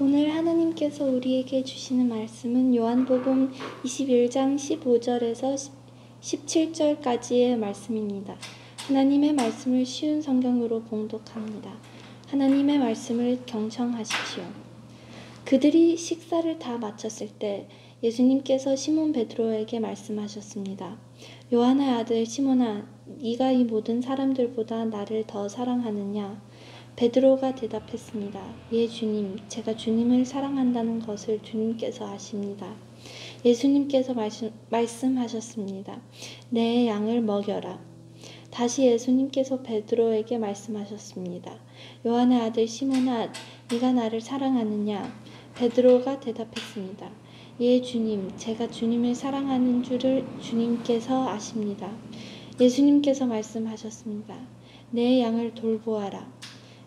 오늘 하나님께서 우리에게 주시는 말씀은 요한복음 21장 15절에서 17절까지의 말씀입니다. 하나님의 말씀을 쉬운 성경으로 봉독합니다. 하나님의 말씀을 경청하십시오. 그들이 식사를 다 마쳤을 때 예수님께서 시몬 베드로에게 말씀하셨습니다. 요한의 아들 시몬아, 네가 이 모든 사람들보다 나를 더 사랑하느냐? 베드로가 대답했습니다. 예, 주님, 제가 주님을 사랑한다는 것을 주님께서 아십니다. 예수님께서 말씀하셨습니다. 내 양을 먹여라. 다시 예수님께서 베드로에게 말씀하셨습니다. 요한의 아들 시몬아, 네가 나를 사랑하느냐? 베드로가 대답했습니다. 예, 주님, 제가 주님을 사랑하는 줄을 주님께서 아십니다. 예수님께서 말씀하셨습니다. 내 양을 돌보아라.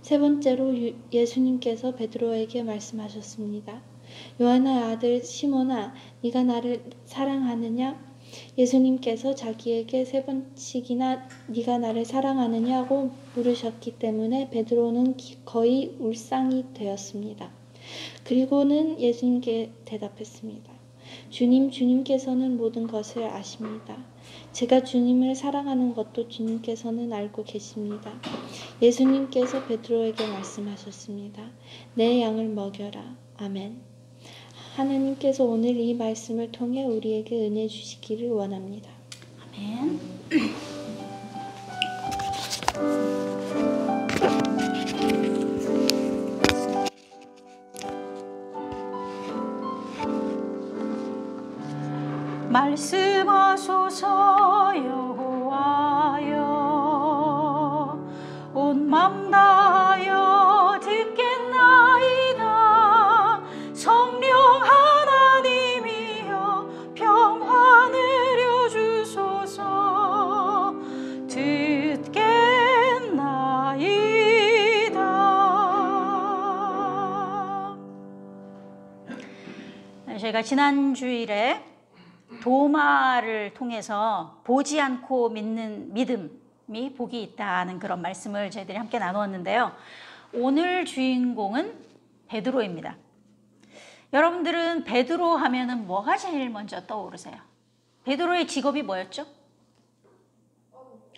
세 번째로 예수님께서 베드로에게 말씀하셨습니다. 요한의 아들 시몬아, 네가 나를 사랑하느냐? 예수님께서 자기에게 세 번씩이나 네가 나를 사랑하느냐고 물으셨기 때문에 베드로는 거의 울상이 되었습니다. 그리고는 예수님께 대답했습니다. 주님께서는 모든 것을 아십니다. 제가 주님을 사랑하는 것도 주님께서는 알고 계십니다. 예수님께서 베드로에게 말씀하셨습니다. 내 양을 먹여라. 아멘. 하나님께서 오늘 이 말씀을 통해 우리에게 은혜 주시기를 원합니다. 아멘. 말씀하소서 여호와여, 온 맘 다하여 듣겠나이다. 성령 하나님이여, 평화 내려주소서. 듣겠나이다. 제가 지난 주일에 도마를 통해서 보지 않고 믿는 믿음이 복이 있다는 그런 말씀을 저희들이 함께 나누었는데요. 오늘 주인공은 베드로입니다. 여러분들은 베드로 하면은 뭐가 제일 먼저 떠오르세요? 베드로의 직업이 뭐였죠?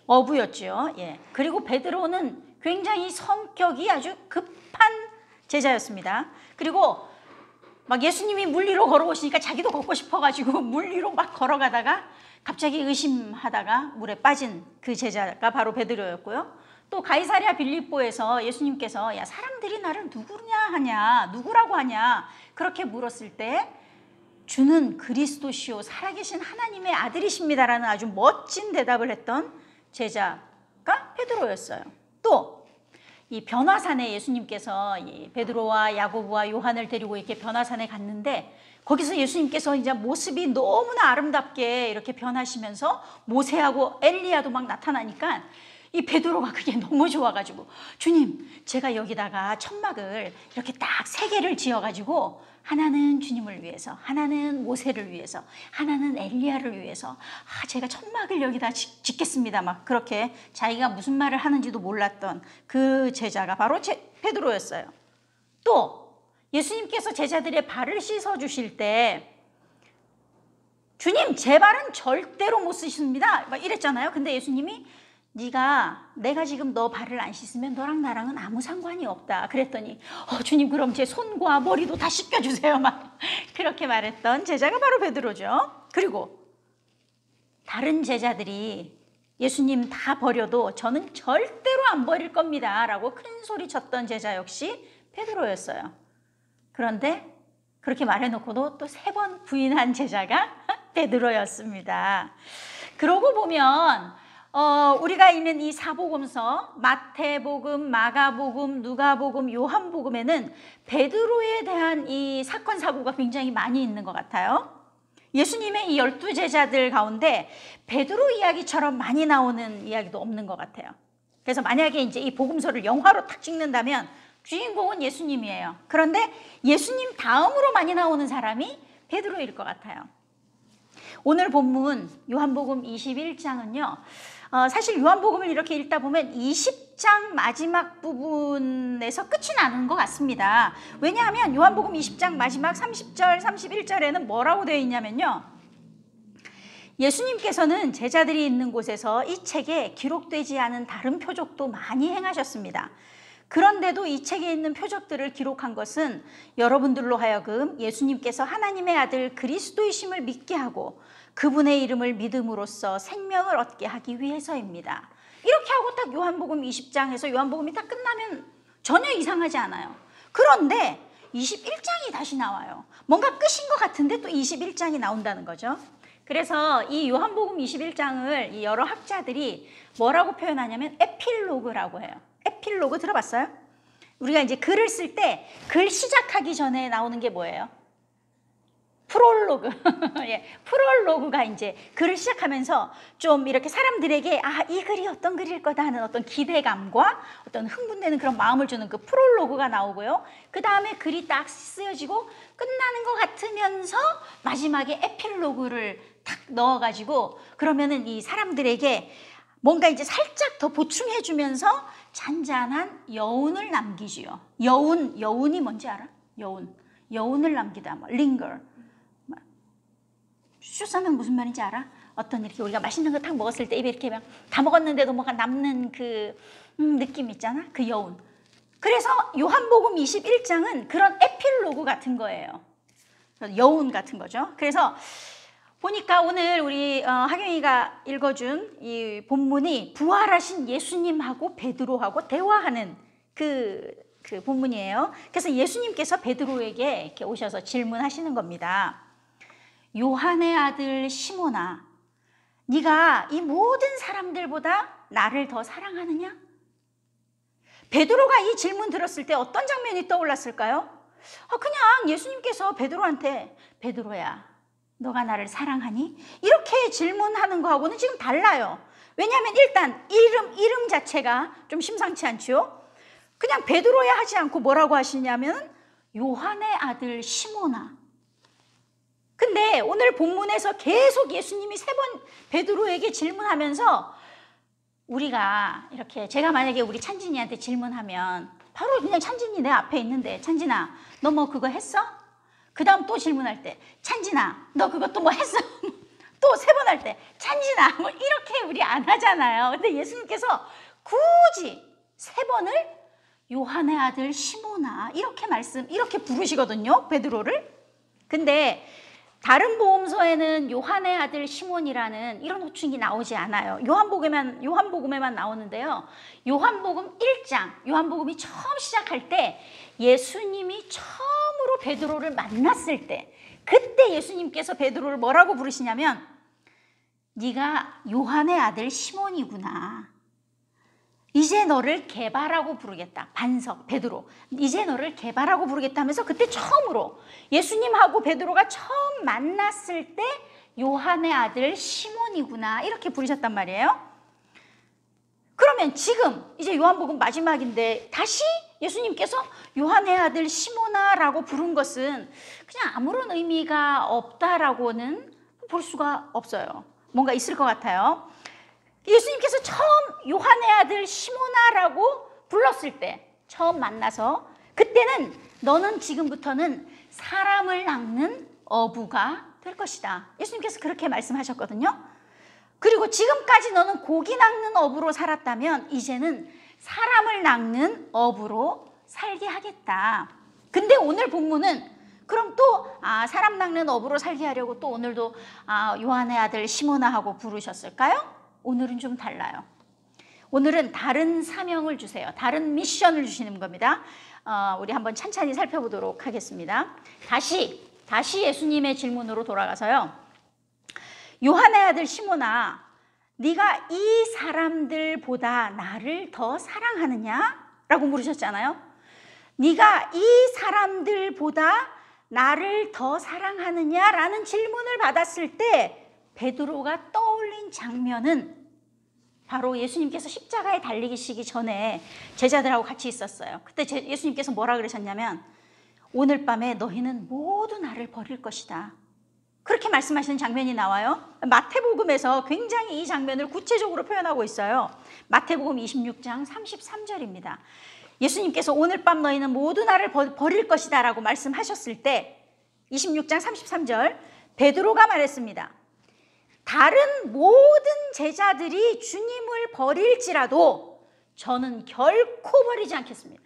어부였죠. 예. 그리고 베드로는 굉장히 성격이 아주 급한 제자였습니다. 그리고 막 예수님이 물 위로 걸어오시니까 자기도 걷고 싶어가지고 물 위로 막 걸어가다가 갑자기 의심하다가 물에 빠진 그 제자가 바로 베드로였고요. 또 가이사랴 빌립보에서 예수님께서 야, 사람들이 나를 누구라고 하냐 그렇게 물었을 때 주는 그리스도시요 살아계신 하나님의 아들이십니다라는 아주 멋진 대답을 했던 제자가 베드로였어요. 또 이 변화산에 예수님께서 이 베드로와 야고보와 요한을 데리고 이렇게 변화산에 갔는데 거기서 예수님께서 이제 모습이 너무나 아름답게 이렇게 변하시면서 모세하고 엘리야도 막 나타나니까 이 베드로가 그게 너무 좋아가지고 주님, 제가 여기다가 천막을 이렇게 딱 3개를 지어가지고 하나는 주님을 위해서, 하나는 모세를 위해서, 하나는 엘리야를 위해서 제가 천막을 여기다 짓겠습니다. 막 그렇게 자기가 무슨 말을 하는지도 몰랐던 그 제자가 바로 베드로였어요. 또 예수님께서 제자들의 발을 씻어주실 때 주님, 제 발은 절대로 못 씻습니다. 막 이랬잖아요. 근데 예수님이 내가 지금 너 발을 안 씻으면 너랑 나랑은 아무 상관이 없다. 그랬더니 주님, 그럼 제 손과 머리도 다 씻겨주세요. 막 그렇게 말했던 제자가 바로 베드로죠. 그리고 다른 제자들이 예수님 다 버려도 저는 절대로 안 버릴 겁니다 라고 큰 소리 쳤던 제자 역시 베드로였어요. 그런데 그렇게 말해놓고도 또 3번 부인한 제자가 베드로였습니다. 그러고 보면 우리가 있는 이 사복음서 마태복음, 마가복음, 누가복음, 요한복음에는 베드로에 대한 이 사건 사고가 굉장히 많이 있는 것 같아요. 예수님의 이 12제자들 가운데 베드로 이야기처럼 많이 나오는 이야기도 없는 것 같아요. 그래서 만약에 이제 이 복음서를 영화로 탁 찍는다면 주인공은 예수님이에요. 그런데 예수님 다음으로 많이 나오는 사람이 베드로일 것 같아요. 오늘 본문 요한복음 21장은요. 사실 요한복음을 이렇게 읽다 보면 20장 마지막 부분에서 끝이 나는 것 같습니다. 왜냐하면 요한복음 20장 마지막 30절, 31절에는 뭐라고 되어 있냐면요. 예수님께서는 제자들이 있는 곳에서 이 책에 기록되지 않은 다른 표적도 많이 행하셨습니다. 그런데도 이 책에 있는 표적들을 기록한 것은 여러분들로 하여금 예수님께서 하나님의 아들 그리스도이심을 믿게 하고 그분의 이름을 믿음으로써 생명을 얻게 하기 위해서입니다. 이렇게 하고 딱 요한복음 20장에서 요한복음이 딱 끝나면 전혀 이상하지 않아요. 그런데 21장이 다시 나와요. 뭔가 끝인 것 같은데 또 21장이 나온다는 거죠. 그래서 이 요한복음 21장을 이 여러 학자들이 뭐라고 표현하냐면 에필로그라고 해요. 에필로그 들어봤어요? 우리가 이제 글을 쓸 때 글 시작하기 전에 나오는 게 뭐예요? 프롤로그. 예, 프롤로그가 이제 글을 시작하면서 좀 이렇게 사람들에게 이 글이 어떤 글일 거다 하는 어떤 기대감과 어떤 흥분되는 그런 마음을 주는 그 프롤로그가 나오고요. 그 다음에 글이 딱 쓰여지고 끝나는 것 같으면서 마지막에 에필로그를 탁 넣어가지고 그러면은 이 사람들에게 뭔가 이제 살짝 더 보충해주면서 잔잔한 여운을 남기지요. 여운이 뭔지 알아? 여운을 남기다. 뭐 linger. 슈사는 무슨 말인지 알아? 어떤 이렇게 우리가 맛있는 거 딱 먹었을 때 입에 이렇게 막 다 먹었는데도 뭔가 남는 그 느낌 있잖아. 그 여운. 그래서 요한복음 21장은 그런 에필로그 같은 거예요. 여운 같은 거죠. 그래서 보니까 오늘 우리 하경이가 읽어준 이 본문이 부활하신 예수님하고 베드로하고 대화하는 그 본문이에요. 그래서 예수님께서 베드로에게 이렇게 오셔서 질문하시는 겁니다. 요한의 아들 시몬아, 네가 이 모든 사람들보다 나를 더 사랑하느냐? 베드로가 이 질문 들었을 때 어떤 장면이 떠올랐을까요? 그냥 예수님께서 베드로한테 베드로야, 너가 나를 사랑하니? 이렇게 질문하는 거하고는 지금 달라요. 왜냐하면 일단 이름 자체가 좀 심상치 않죠? 그냥 베드로야 하지 않고 뭐라고 하시냐면 요한의 아들 시몬아. 근데 오늘 본문에서 계속 예수님이 3번 베드로에게 질문하면서 우리가 이렇게 제가 만약에 우리 찬진이한테 질문하면 바로 그냥 찬진이 내 앞에 있는데 찬진아 너 뭐 그거 했어? 그 다음 또 질문할 때 찬진아 너 그거 또 뭐 했어? 또 3번 할 때 찬진아 뭐 이렇게 우리 안 하잖아요. 근데 예수님께서 굳이 3번을 요한의 아들 시몬아 이렇게 부르시거든요. 베드로를. 근데 다른 복음서에는 요한의 아들 시몬이라는 이런 호칭이 나오지 않아요. 요한복음에만 나오는데요. 요한복음 1장, 요한복음이 처음 시작할 때 예수님이 처음으로 베드로를 만났을 때 그때 예수님께서 베드로를 뭐라고 부르시냐면 네가 요한의 아들 시몬이구나. 이제 너를 개바라고 부르겠다. 반석, 베드로. 이제 너를 개바라고 부르겠다 하면서 그때 처음으로 예수님하고 베드로가 처음 만났을 때 요한의 아들 시몬이구나. 이렇게 부르셨단 말이에요. 그러면 지금 이제 요한복음 마지막인데 다시 예수님께서 요한의 아들 시몬아라고 부른 것은 그냥 아무런 의미가 없다라고는 볼 수가 없어요. 뭔가 있을 것 같아요. 예수님께서 처음 요한의 아들 시몬아라고 불렀을 때 처음 만나서 그때는 너는 지금부터는 사람을 낚는 어부가 될 것이다. 예수님께서 그렇게 말씀하셨거든요. 그리고 지금까지 너는 고기 낚는 어부로 살았다면 이제는 사람을 낚는 어부로 살게 하겠다. 근데 오늘 본문은 그럼 또 사람 낚는 어부로 살게 하려고 또 오늘도 요한의 아들 시몬아 하고 부르셨을까요? 오늘은 좀 달라요. 오늘은 다른 사명을 주세요. 다른 미션을 주시는 겁니다. 우리 한번 찬찬히 살펴보도록 하겠습니다. 다시 예수님의 질문으로 돌아가서요. 요한의 아들 시몬아, 네가 이 사람들보다 나를 더 사랑하느냐? 라고 물으셨잖아요. 네가 이 사람들보다 나를 더 사랑하느냐? 라는 질문을 받았을 때 베드로가 떠올린 장면은 바로 예수님께서 십자가에 달리시기 전에 제자들하고 같이 있었어요. 그때 예수님께서 뭐라 그러셨냐면 오늘 밤에 너희는 모두 나를 버릴 것이다. 그렇게 말씀하시는 장면이 나와요. 마태복음에서 굉장히 이 장면을 구체적으로 표현하고 있어요. 마태복음 26장 33절입니다. 예수님께서 오늘 밤 너희는 모두 나를 버릴 것이다 라고 말씀하셨을 때 26장 33절 베드로가 말했습니다. 다른 모든 제자들이 주님을 버릴지라도 저는 결코 버리지 않겠습니다.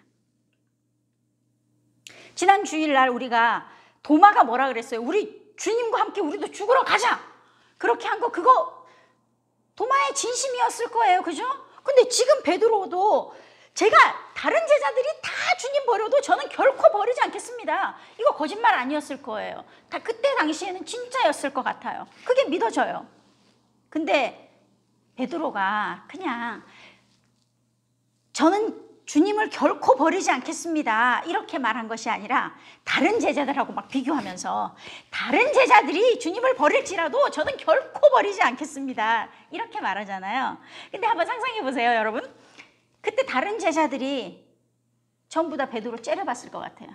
지난 주일날 우리가 도마가 뭐라 그랬어요? 우리 주님과 함께 우리도 죽으러 가자. 그렇게 한 거 그거 도마의 진심이었을 거예요. 그죠? 근데 지금 베드로도 제가 다른 제자들이 다 주님 버려도 저는 결코 버리지 않겠습니다. 이거 거짓말 아니었을 거예요. 다 그때 당시에는 진짜였을 것 같아요. 그게 믿어져요. 근데 베드로가 그냥 저는 주님을 결코 버리지 않겠습니다. 이렇게 말한 것이 아니라 다른 제자들하고 막 비교하면서 다른 제자들이 주님을 버릴지라도 저는 결코 버리지 않겠습니다. 이렇게 말하잖아요. 근데 한번 상상해 보세요, 여러분. 그때 다른 제자들이 전부 다 베드로 째려봤을 것 같아요.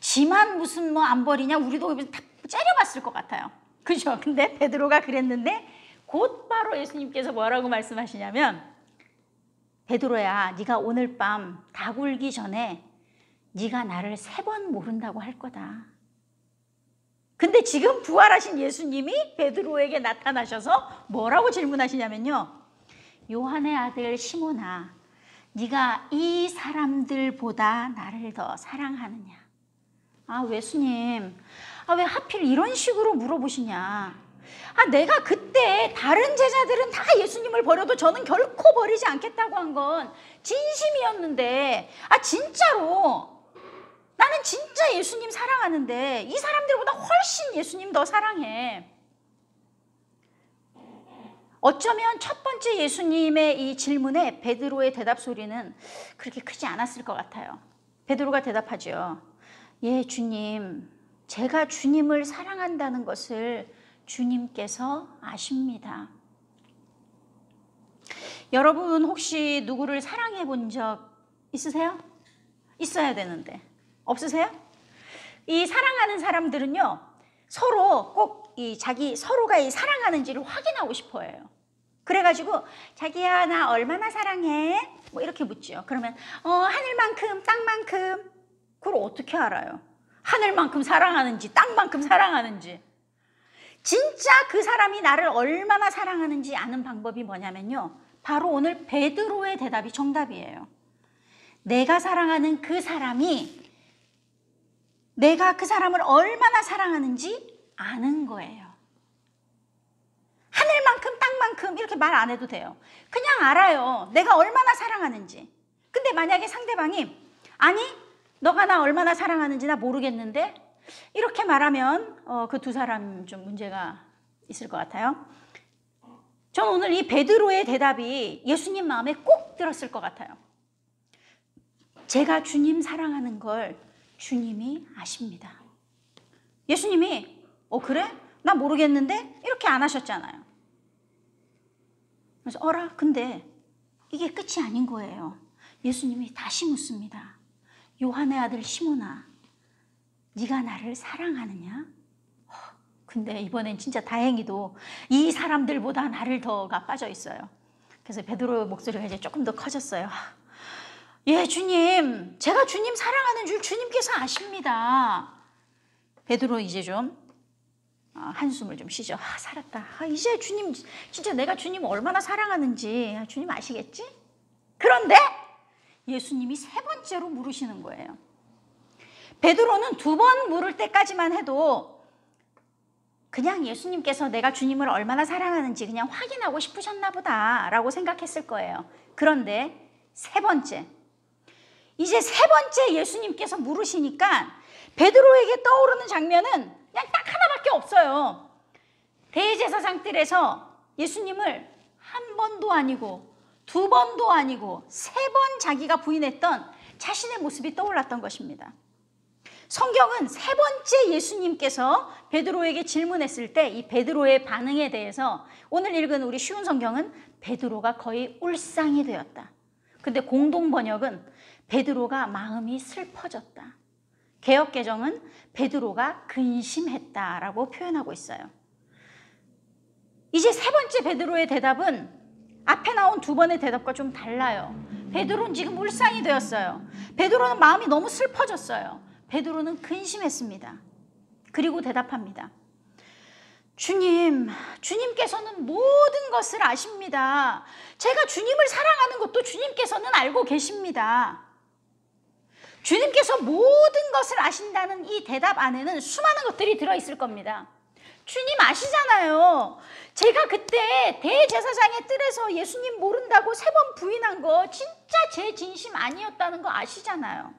지만 무슨 뭐 안 버리냐? 우리도 다 째려봤을 것 같아요. 그죠? 근데 베드로가 그랬는데 곧바로 예수님께서 뭐라고 말씀하시냐면 베드로야, 네가 오늘 밤 닭 울기 전에 네가 나를 3번 모른다고 할 거다. 근데 지금 부활하신 예수님이 베드로에게 나타나셔서 뭐라고 질문하시냐면요. 요한의 아들 시몬아, 네가 이 사람들보다 나를 더 사랑하느냐? 아, 예수님, 왜 하필 이런 식으로 물어보시냐? 내가 그때 다른 제자들은 다 예수님을 버려도 저는 결코 버리지 않겠다고 한 건 진심이었는데, 진짜로 나는 진짜 예수님 사랑하는데 이 사람들보다 훨씬 예수님 더 사랑해. 어쩌면 첫 번째 예수님의 이 질문에 베드로의 대답 소리는 그렇게 크지 않았을 것 같아요. 베드로가 대답하죠. 예, 주님, 제가 주님을 사랑한다는 것을 주님께서 아십니다. 여러분 혹시 누구를 사랑해 본 적 있으세요? 있어야 되는데 없으세요? 이 사랑하는 사람들은요 서로 꼭 서로가 이 사랑하는지를 확인하고 싶어 해요. 그래가지고 자기야 나 얼마나 사랑해? 뭐 이렇게 묻죠. 그러면 하늘만큼 땅만큼. 그걸 어떻게 알아요? 하늘만큼 사랑하는지 땅만큼 사랑하는지. 진짜 그 사람이 나를 얼마나 사랑하는지 아는 방법이 뭐냐면요. 바로 오늘 베드로의 대답이 정답이에요. 내가 사랑하는 그 사람이 내가 그 사람을 얼마나 사랑하는지 아는 거예요. 하늘만큼 땅만큼 이렇게 말 안 해도 돼요. 그냥 알아요. 내가 얼마나 사랑하는지. 근데 만약에 상대방이 아니 너가 나 얼마나 사랑하는지 나 모르겠는데 이렇게 말하면 그 두 사람 좀 문제가 있을 것 같아요. 전 오늘 이 베드로의 대답이 예수님 마음에 꼭 들었을 것 같아요. 제가 주님 사랑하는 걸 주님이 아십니다. 예수님이 그래? 나 모르겠는데? 이렇게 안 하셨잖아요. 그래서 근데 이게 끝이 아닌 거예요. 예수님이 다시 묻습니다. 요한의 아들 시몬아, 네가 나를 사랑하느냐? 근데 이번엔 진짜 다행히도 이 사람들보다 나를 더가 빠져 있어요. 그래서 베드로의 목소리가 이제 조금 더 커졌어요. 예, 주님, 제가 주님 사랑하는 줄 주님께서 아십니다. 베드로 이제 좀 한숨을 좀 쉬죠. 살았다. 이제 주님, 진짜 내가 주님 얼마나 사랑하는지 주님 아시겠지? 그런데 예수님이 3번째로 물으시는 거예요. 베드로는 2번 물을 때까지만 해도 그냥 예수님께서 내가 주님을 얼마나 사랑하는지 그냥 확인하고 싶으셨나 보다 라고 생각했을 거예요. 그런데 3번째, 이제 3번째 예수님께서 물으시니까 베드로에게 떠오르는 장면은 그냥 딱 하나밖에 없어요. 대제사장들에서 예수님을 1번도 아니고 2번도 아니고 3번 자기가 부인했던 자신의 모습이 떠올랐던 것입니다. 성경은 3번째 예수님께서 베드로에게 질문했을 때 이 베드로의 반응에 대해서 오늘 읽은 우리 쉬운 성경은 베드로가 거의 울상이 되었다. 근데 공동 번역은 베드로가 마음이 슬퍼졌다. 개역개정은 베드로가 근심했다라고 표현하고 있어요. 이제 세 번째 베드로의 대답은 앞에 나온 두 번의 대답과 좀 달라요. 베드로는 지금 울상이 되었어요. 베드로는 마음이 너무 슬퍼졌어요. 베드로는 근심했습니다. 그리고 대답합니다. 주님께서는 모든 것을 아십니다. 제가 주님을 사랑하는 것도 주님께서는 알고 계십니다. 주님께서 모든 것을 아신다는 이 대답 안에는 수많은 것들이 들어있을 겁니다. 주님 아시잖아요. 제가 그때 대제사장의 뜰에서 예수님 모른다고 3번 부인한 거 진짜 제 진심 아니었다는 거 아시잖아요.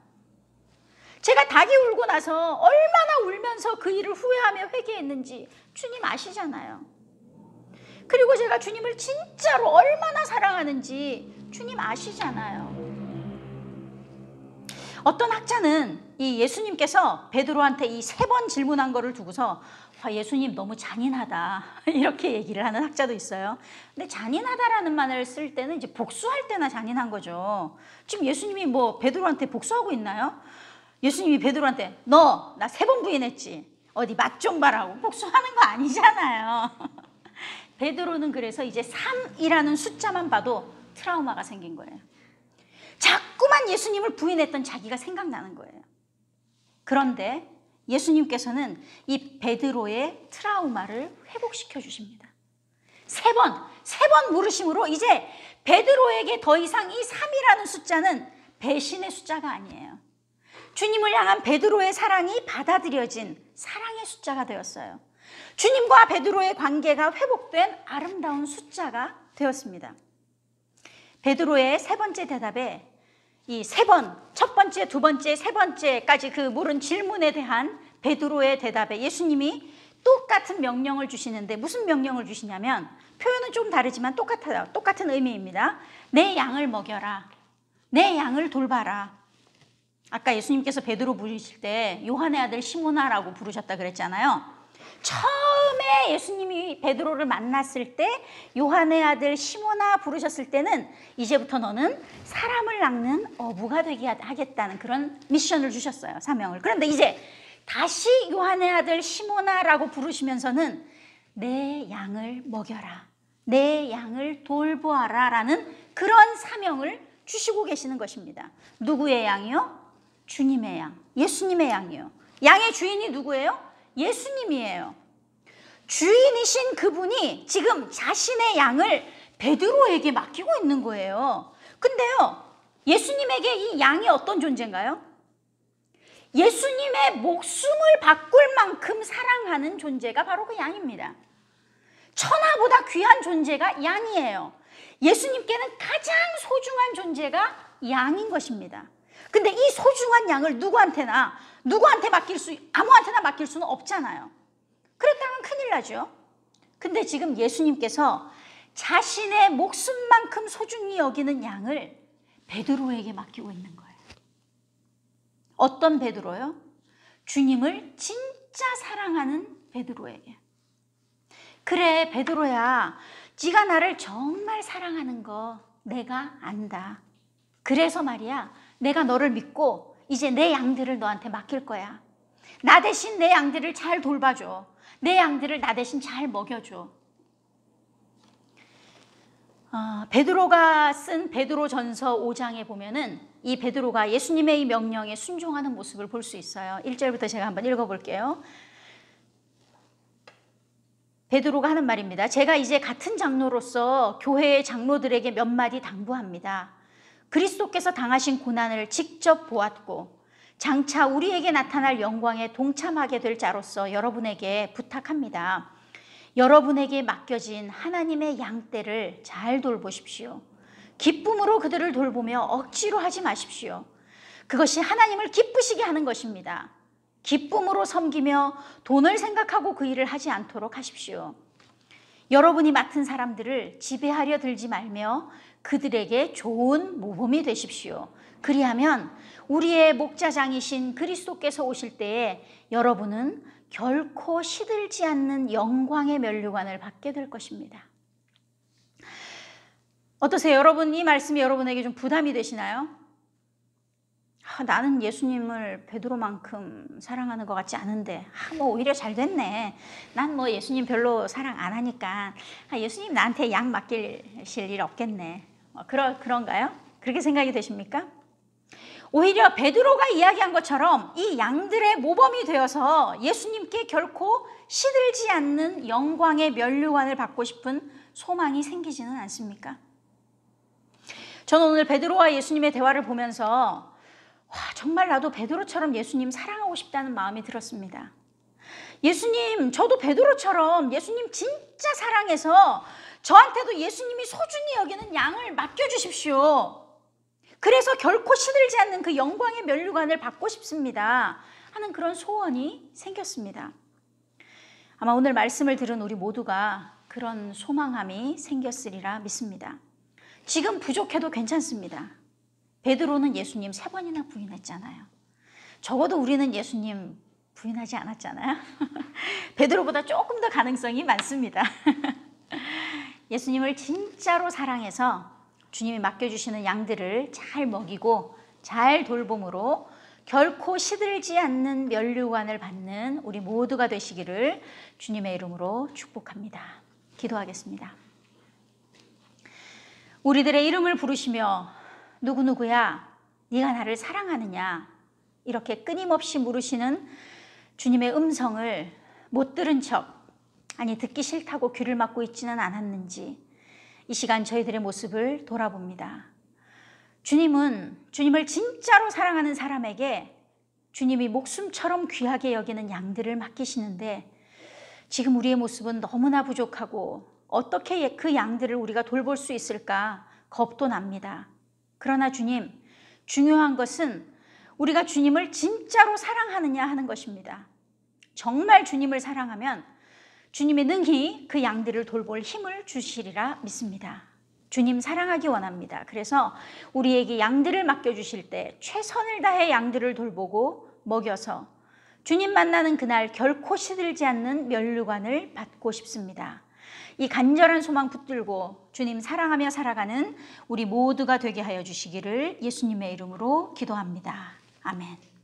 제가 닭이 울고 나서 얼마나 울면서 그 일을 후회하며 회개했는지 주님 아시잖아요. 그리고 제가 주님을 진짜로 얼마나 사랑하는지 주님 아시잖아요. 어떤 학자는 이 예수님께서 베드로한테 이 3번 질문한 거를 두고서 예수님 너무 잔인하다 이렇게 얘기를 하는 학자도 있어요. 근데 잔인하다라는 말을 쓸 때는 이제 복수할 때나 잔인한 거죠. 지금 예수님이 뭐 베드로한테 복수하고 있나요? 예수님이 베드로한테 너 나 3번 부인했지 어디 맛 좀 봐라고 복수하는 거 아니잖아요. 베드로는 그래서 이제 3이라는 숫자만 봐도 트라우마가 생긴 거예요. 자꾸만 예수님을 부인했던 자기가 생각나는 거예요. 그런데 예수님께서는 이 베드로의 트라우마를 회복시켜 주십니다. 3번 물으심으로 이제 베드로에게 더 이상 이 3이라는 숫자는 배신의 숫자가 아니에요. 주님을 향한 베드로의 사랑이 받아들여진 사랑의 숫자가 되었어요. 주님과 베드로의 관계가 회복된 아름다운 숫자가 되었습니다. 베드로의 3번째 대답에 이 3번, 첫 번째, 두 번째, 세 번째까지 그 물은 질문에 대한 베드로의 대답에 예수님이 똑같은 명령을 주시는데 무슨 명령을 주시냐면 표현은 좀 다르지만 똑같아요. 똑같은 의미입니다. 내 양을 먹여라. 내 양을 돌봐라. 아까 예수님께서 베드로 부르실 때 요한의 아들 시몬아라고 부르셨다 그랬잖아요. 처음에 예수님이 베드로를 만났을 때 요한의 아들 시몬아 부르셨을 때는 이제부터 너는 사람을 낚는 어부가 되게 하겠다는 그런 미션을 주셨어요. 사명을. 그런데 이제 다시 요한의 아들 시몬아라고 부르시면서는 내 양을 먹여라. 내 양을 돌보아라 라는 그런 사명을 주시고 계시는 것입니다. 누구의 양이요? 주님의 양, 예수님의 양이요. 양의 주인이 누구예요? 예수님이에요. 주인이신 그분이 지금 자신의 양을 베드로에게 맡기고 있는 거예요. 근데요, 예수님에게 이 양이 어떤 존재인가요? 예수님의 목숨을 바꿀 만큼 사랑하는 존재가 바로 그 양입니다. 천하보다 귀한 존재가 양이에요. 예수님께는 가장 소중한 존재가 양인 것입니다. 근데 이 소중한 양을 누구한테 아무한테나 맡길 수는 없잖아요. 그랬다면 큰일 나죠. 근데 지금 예수님께서 자신의 목숨만큼 소중히 여기는 양을 베드로에게 맡기고 있는 거예요. 어떤 베드로요? 주님을 진짜 사랑하는 베드로에게. 그래 베드로야, 네가 나를 정말 사랑하는 거 내가 안다. 그래서 말이야, 내가 너를 믿고 이제 내 양들을 너한테 맡길 거야. 나 대신 내 양들을 잘 돌봐줘. 내 양들을 나 대신 잘 먹여줘. 베드로가 쓴 베드로전서 5장에 보면은 이 베드로가 예수님의 이 명령에 순종하는 모습을 볼 수 있어요. 1절부터 제가 한번 읽어볼게요. 베드로가 하는 말입니다. 제가 이제 같은 장로로서 교회의 장로들에게 몇 마디 당부합니다. 그리스도께서 당하신 고난을 직접 보았고 장차 우리에게 나타날 영광에 동참하게 될 자로서 여러분에게 부탁합니다. 여러분에게 맡겨진 하나님의 양떼를 잘 돌보십시오. 기쁨으로 그들을 돌보며 억지로 하지 마십시오. 그것이 하나님을 기쁘시게 하는 것입니다. 기쁨으로 섬기며 돈을 생각하고 그 일을 하지 않도록 하십시오. 여러분이 맡은 사람들을 지배하려 들지 말며 그들에게 좋은 모범이 되십시오. 그리하면 우리의 목자장이신 그리스도께서 오실 때에 여러분은 결코 시들지 않는 영광의 면류관을 받게 될 것입니다. 어떠세요? 여러분, 이 말씀이 여러분에게 좀 부담이 되시나요? 나는 예수님을 베드로만큼 사랑하는 것 같지 않은데 뭐 오히려 잘 됐네. 난 뭐 예수님 별로 사랑 안 하니까 예수님 나한테 양 맡기실 일 없겠네. 그런가요? 그렇게 생각이 되십니까? 오히려 베드로가 이야기한 것처럼 이 양들의 모범이 되어서 예수님께 결코 시들지 않는 영광의 면류관을 받고 싶은 소망이 생기지는 않습니까? 저는 오늘 베드로와 예수님의 대화를 보면서 정말 나도 베드로처럼 예수님 사랑하고 싶다는 마음이 들었습니다. 예수님, 저도 베드로처럼 예수님 진짜 사랑해서 저한테도 예수님이 소중히 여기는 양을 맡겨주십시오. 그래서 결코 시들지 않는 그 영광의 면류관을 받고 싶습니다 하는 그런 소원이 생겼습니다. 아마 오늘 말씀을 들은 우리 모두가 그런 소망함이 생겼으리라 믿습니다. 지금 부족해도 괜찮습니다. 베드로는 예수님 3번이나 부인했잖아요. 적어도 우리는 예수님 부인하지 않았잖아요. 베드로보다 조금 더 가능성이 많습니다. 예수님을 진짜로 사랑해서 주님이 맡겨주시는 양들을 잘 먹이고 잘 돌봄으로 결코 시들지 않는 면류관을 받는 우리 모두가 되시기를 주님의 이름으로 축복합니다. 기도하겠습니다. 우리들의 이름을 부르시며 누구누구야 네가 나를 사랑하느냐 이렇게 끊임없이 물으시는 주님의 음성을 못 들은 척 아니 듣기 싫다고 귀를 막고 있지는 않았는지 이 시간 저희들의 모습을 돌아봅니다. 주님은 주님을 진짜로 사랑하는 사람에게 주님이 목숨처럼 귀하게 여기는 양들을 맡기시는데 지금 우리의 모습은 너무나 부족하고 어떻게 그 양들을 우리가 돌볼 수 있을까 겁도 납니다. 그러나 주님, 중요한 것은 우리가 주님을 진짜로 사랑하느냐 하는 것입니다. 정말 주님을 사랑하면 주님의 능히 그 양들을 돌볼 힘을 주시리라 믿습니다. 주님 사랑하기 원합니다. 그래서 우리에게 양들을 맡겨주실 때 최선을 다해 양들을 돌보고 먹여서 주님 만나는 그날 결코 시들지 않는 면류관을 받고 싶습니다. 이 간절한 소망 붙들고 주님 사랑하며 살아가는 우리 모두가 되게 하여 주시기를 예수님의 이름으로 기도합니다. 아멘.